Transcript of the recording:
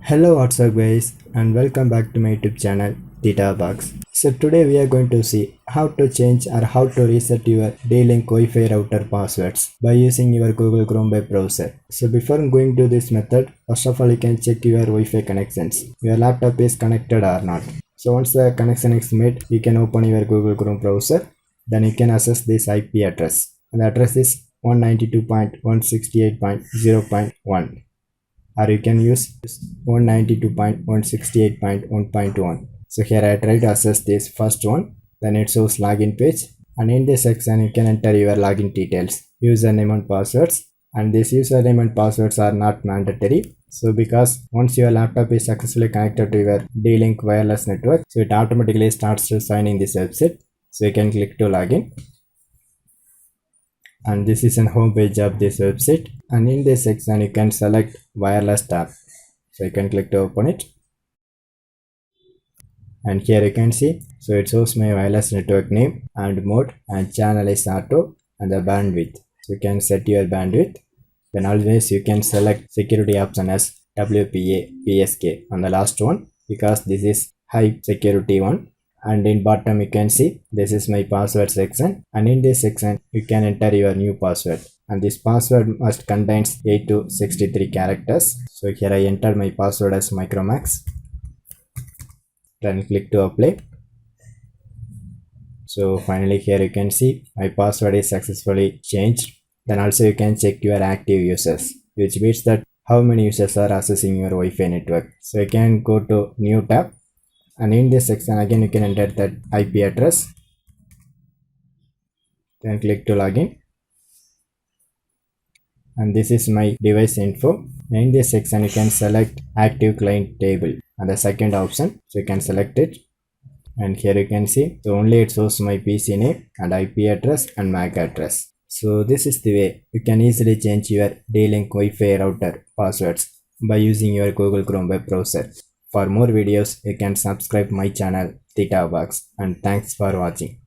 Hello, what's up guys, and welcome back to my YouTube channel Theta Box. So today we are going to see how to change or how to reset your D-Link Wi-Fi router passwords by using your Google Chrome web browser. So before going to this method, first of all you can check your Wi-Fi connections. Your laptop is connected or not. So once the connection is made, you can open your Google Chrome browser. Then you can access this IP address. And the address is 192.168.0.1. or you can use 192.168.1.1. So here I try to access this first one, then it shows login page, and in this section you can enter your login details, username and passwords, and this username and passwords are not mandatory. So because once your laptop is successfully connected to your D-Link wireless network, so it automatically starts to sign in this website. So you can click to login. And this is an home page of this website, and in this section you can select wireless tab. So you can click to open it, and here you can see, so it shows my wireless network name and mode, and channel is auto, and the bandwidth. So you can set your bandwidth. Then always you can select security option as WPA PSK on the last one, because this is high security one. And in bottom you can see this is my password section, and in this section you can enter your new password, and this password must contains 8 to 63 characters. So here I enter my password as Micromax, then click to apply. So finally here you can see my password is successfully changed. Then also you can check your active users, which means that how many users are accessing your Wi-Fi network. So you can go to new tab, and in this section again you can enter that IP address, then click to login, and this is my device info. In this section you can select active client table and the second option, so you can select it, and here you can see, so only it shows my PC name and IP address and MAC address. So this is the way you can easily change your D-Link Wi-Fi router passwords by using your Google Chrome web browser. For more videos, you can subscribe my channel Theta Box, and thanks for watching.